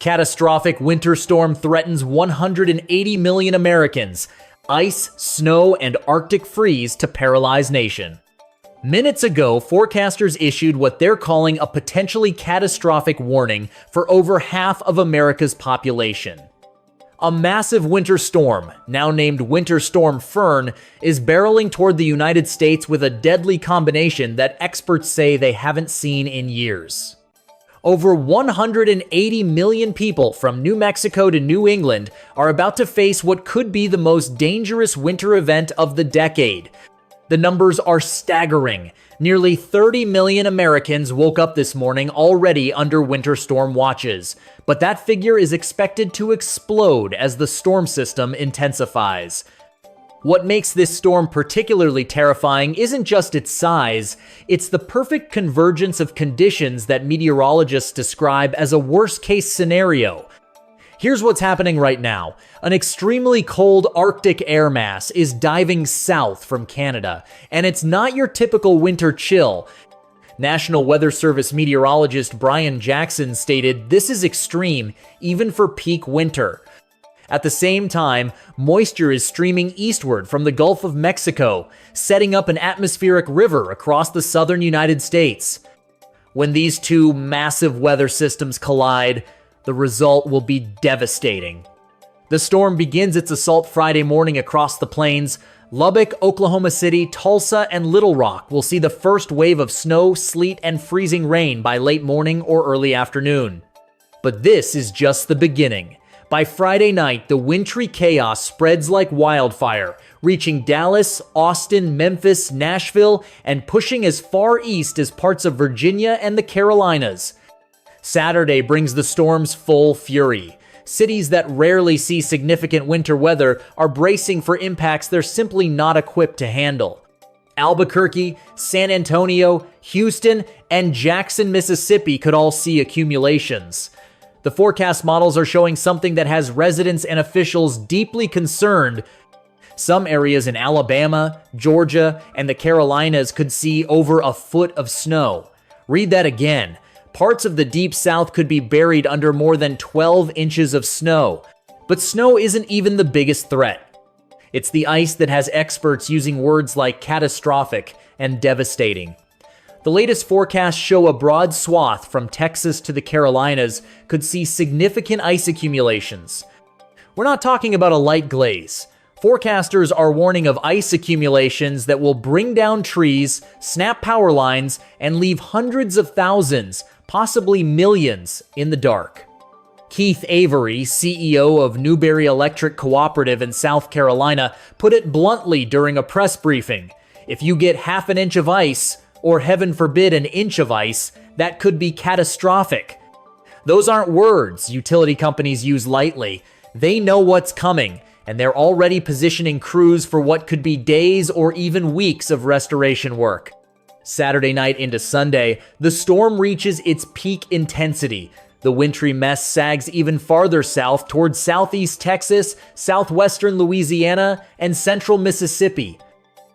Catastrophic winter storm threatens 180 million Americans. Ice, snow, and Arctic freeze to paralyze nation. Minutes ago, forecasters issued what they're calling a potentially catastrophic warning for over half of America's population. A massive winter storm, now named Winter Storm Fern, is barreling toward the United States with a deadly combination that experts say they haven't seen in years. Over 180 million people from New Mexico to New England are about to face what could be the most dangerous winter event of the decade. The numbers are staggering. Nearly 30 million Americans woke up this morning already under winter storm watches, but that figure is expected to explode as the storm system intensifies. What makes this storm particularly terrifying isn't just its size, it's the perfect convergence of conditions that meteorologists describe as a worst-case scenario. Here's what's happening right now. An extremely cold Arctic air mass is diving south from Canada, and it's not your typical winter chill. National Weather Service meteorologist Brian Jackson stated, "This is extreme, even for peak winter." At the same time, moisture is streaming eastward from the Gulf of Mexico, setting up an atmospheric river across the southern United States. When these two massive weather systems collide, the result will be devastating. The storm begins its assault Friday morning across the plains. Lubbock, Oklahoma City, Tulsa, and Little Rock will see the first wave of snow, sleet, and freezing rain by late morning or early afternoon. But this is just the beginning. By Friday night, the wintry chaos spreads like wildfire, reaching Dallas, Austin, Memphis, Nashville, and pushing as far east as parts of Virginia and the Carolinas. Saturday brings the storm's full fury. Cities that rarely see significant winter weather are bracing for impacts they're simply not equipped to handle. Albuquerque, San Antonio, Houston, and Jackson, Mississippi could all see accumulations. The forecast models are showing something that has residents and officials deeply concerned. Some areas in Alabama, Georgia, and the Carolinas could see over a foot of snow. Read that again. Parts of the Deep South could be buried under more than 12 inches of snow. But snow isn't even the biggest threat. It's the ice that has experts using words like catastrophic and devastating. The latest forecasts show a broad swath from Texas to the Carolinas could see significant ice accumulations. We're not talking about a light glaze. Forecasters are warning of ice accumulations that will bring down trees, snap power lines, and leave hundreds of thousands, possibly millions, in the dark. Keith Avery, CEO of Newberry Electric Cooperative in South Carolina, put it bluntly during a press briefing. If you get half an inch of ice, or heaven forbid an inch of ice, that could be catastrophic. Those aren't words utility companies use lightly. They know what's coming, and they're already positioning crews for what could be days or even weeks of restoration work. Saturday night into Sunday, the storm reaches its peak intensity. The wintry mess sags even farther south towards southeast Texas, southwestern Louisiana, and central Mississippi.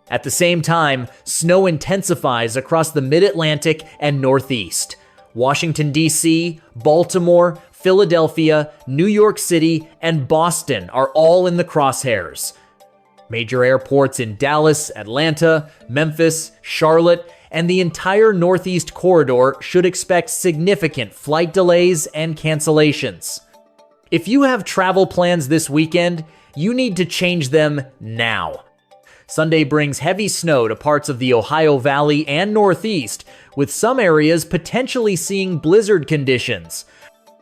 At the same time, snow intensifies across the mid-Atlantic and Northeast. Washington, D.C., Baltimore, Philadelphia, New York City, and Boston are all in the crosshairs. Major airports in Dallas, Atlanta, Memphis, Charlotte, and the entire Northeast corridor should expect significant flight delays and cancellations. If you have travel plans this weekend, you need to change them now. Sunday brings heavy snow to parts of the Ohio Valley and Northeast, with some areas potentially seeing blizzard conditions.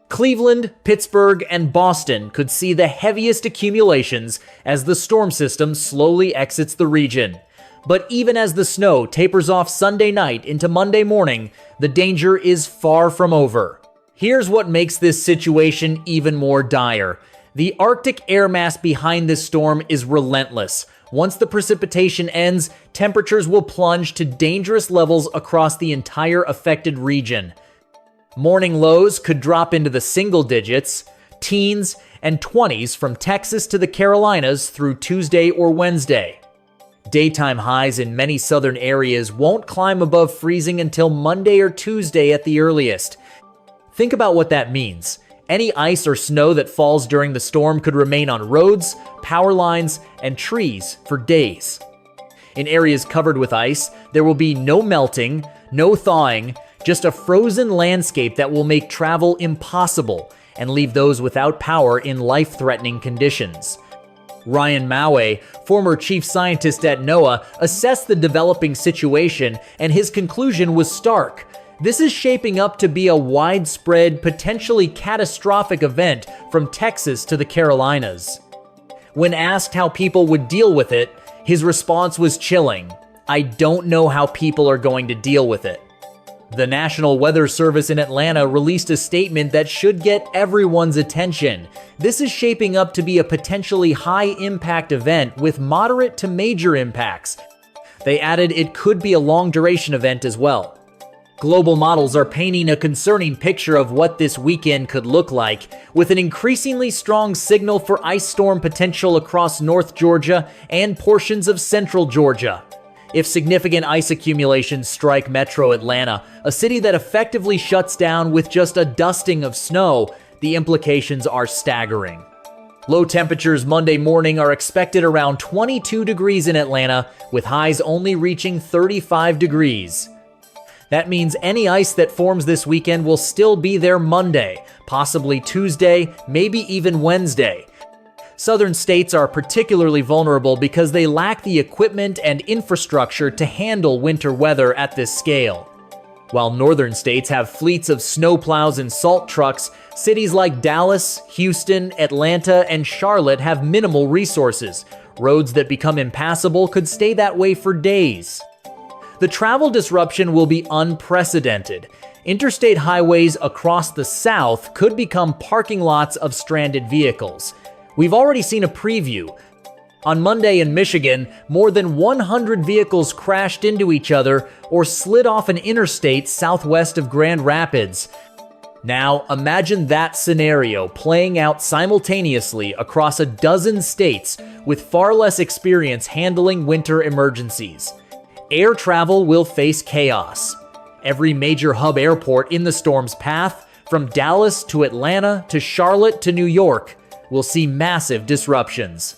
Cleveland, Pittsburgh, and Boston could see the heaviest accumulations as the storm system slowly exits the region. But even as the snow tapers off Sunday night into Monday morning, the danger is far from over. Here's what makes this situation even more dire. The Arctic air mass behind this storm is relentless. Once the precipitation ends, temperatures will plunge to dangerous levels across the entire affected region. Morning lows could drop into the single digits, teens, and 20s from Texas to the Carolinas through Tuesday or Wednesday. Daytime highs in many southern areas won't climb above freezing until Monday or Tuesday at the earliest. Think about what that means. Any ice or snow that falls during the storm could remain on roads, power lines, and trees for days. In areas covered with ice, there will be no melting, no thawing, just a frozen landscape that will make travel impossible and leave those without power in life-threatening conditions. Ryan Maue, former chief scientist at NOAA, assessed the developing situation, and his conclusion was stark. This is shaping up to be a widespread, potentially catastrophic event from Texas to the Carolinas. When asked how people would deal with it, his response was chilling. "I don't know how people are going to deal with it." The National Weather Service in Atlanta released a statement that should get everyone's attention. This is shaping up to be a potentially high-impact event with moderate to major impacts. They added it could be a long-duration event as well. Global models are painting a concerning picture of what this weekend could look like, with an increasingly strong signal for ice storm potential across North Georgia and portions of Central Georgia. If significant ice accumulations strike Metro Atlanta, a city that effectively shuts down with just a dusting of snow, the implications are staggering. Low temperatures Monday morning are expected around 22 degrees in Atlanta, with highs only reaching 35 degrees. That means any ice that forms this weekend will still be there Monday, possibly Tuesday, maybe even Wednesday. Southern states are particularly vulnerable because they lack the equipment and infrastructure to handle winter weather at this scale. While northern states have fleets of snowplows and salt trucks, cities like Dallas, Houston, Atlanta, and Charlotte have minimal resources. Roads that become impassable could stay that way for days. The travel disruption will be unprecedented. Interstate highways across the South could become parking lots of stranded vehicles. We've already seen a preview. On Monday in Michigan, more than 100 vehicles crashed into each other or slid off an interstate southwest of Grand Rapids. Now, imagine that scenario playing out simultaneously across a dozen states with far less experience handling winter emergencies. Air travel will face chaos. Every major hub airport in the storm's path, from Dallas to Atlanta to Charlotte to New York, will see massive disruptions.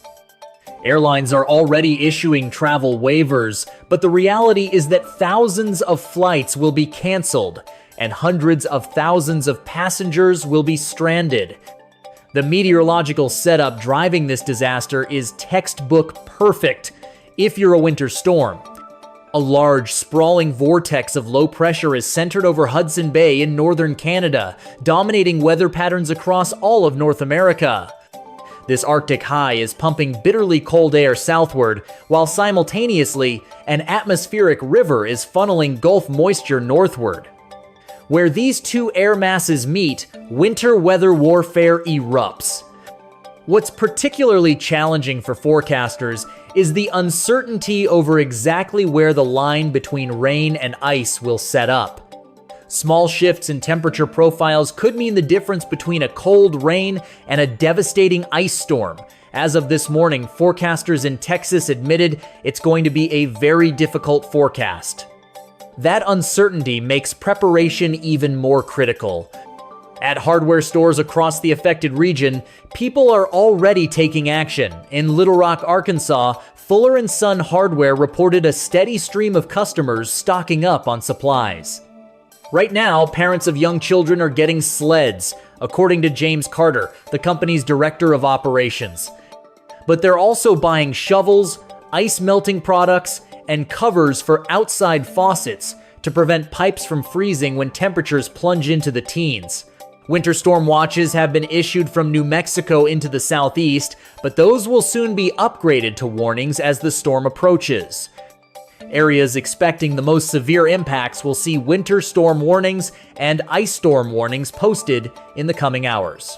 Airlines are already issuing travel waivers, but the reality is that thousands of flights will be canceled, and hundreds of thousands of passengers will be stranded. The meteorological setup driving this disaster is textbook perfect if you're a winter storm. A large, sprawling vortex of low pressure is centered over Hudson Bay in northern Canada, dominating weather patterns across all of North America. This Arctic high is pumping bitterly cold air southward, while simultaneously, an atmospheric river is funneling Gulf moisture northward. Where these two air masses meet, winter weather warfare erupts. What's particularly challenging for forecasters is the uncertainty over exactly where the line between rain and ice will set up. Small shifts in temperature profiles could mean the difference between a cold rain and a devastating ice storm. As of this morning, forecasters in Texas admitted it's going to be a very difficult forecast. That uncertainty makes preparation even more critical. At hardware stores across the affected region, people are already taking action. In Little Rock, Arkansas, Fuller & Son Hardware reported a steady stream of customers stocking up on supplies. Right now, parents of young children are getting sleds, according to James Carter, the company's director of operations. But they're also buying shovels, ice melting products, and covers for outside faucets to prevent pipes from freezing when temperatures plunge into the teens. Winter storm watches have been issued from New Mexico into the southeast, but those will soon be upgraded to warnings as the storm approaches. Areas expecting the most severe impacts will see winter storm warnings and ice storm warnings posted in the coming hours.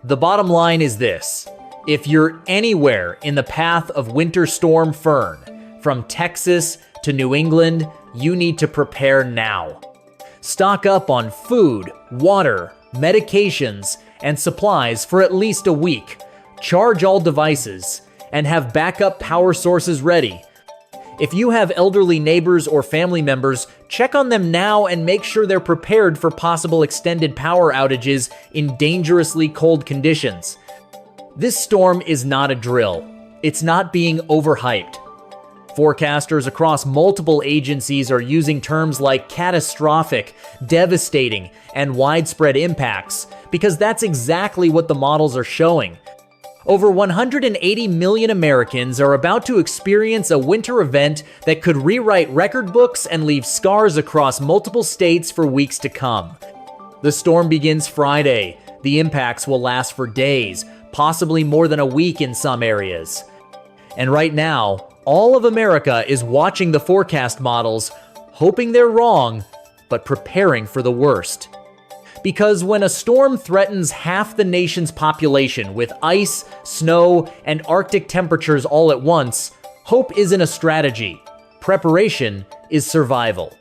The bottom line is this: if you're anywhere in the path of Winter Storm Fern, from Texas to New England, you need to prepare now. Stock up on food, water, medications, and supplies for at least a week. Charge all devices and have backup power sources ready. If you have elderly neighbors or family members, check on them now and make sure they're prepared for possible extended power outages in dangerously cold conditions. This storm is not a drill. It's not being overhyped. Forecasters across multiple agencies are using terms like catastrophic, devastating, and widespread impacts because that's exactly what the models are showing. Over 180 million Americans are about to experience a winter event that could rewrite record books and leave scars across multiple states for weeks to come. The storm begins Friday. The impacts will last for days, possibly more than a week in some areas. And right now, all of America is watching the forecast models, hoping they're wrong, but preparing for the worst. Because when a storm threatens half the nation's population with ice, snow, and Arctic temperatures all at once, hope isn't a strategy. Preparation is survival.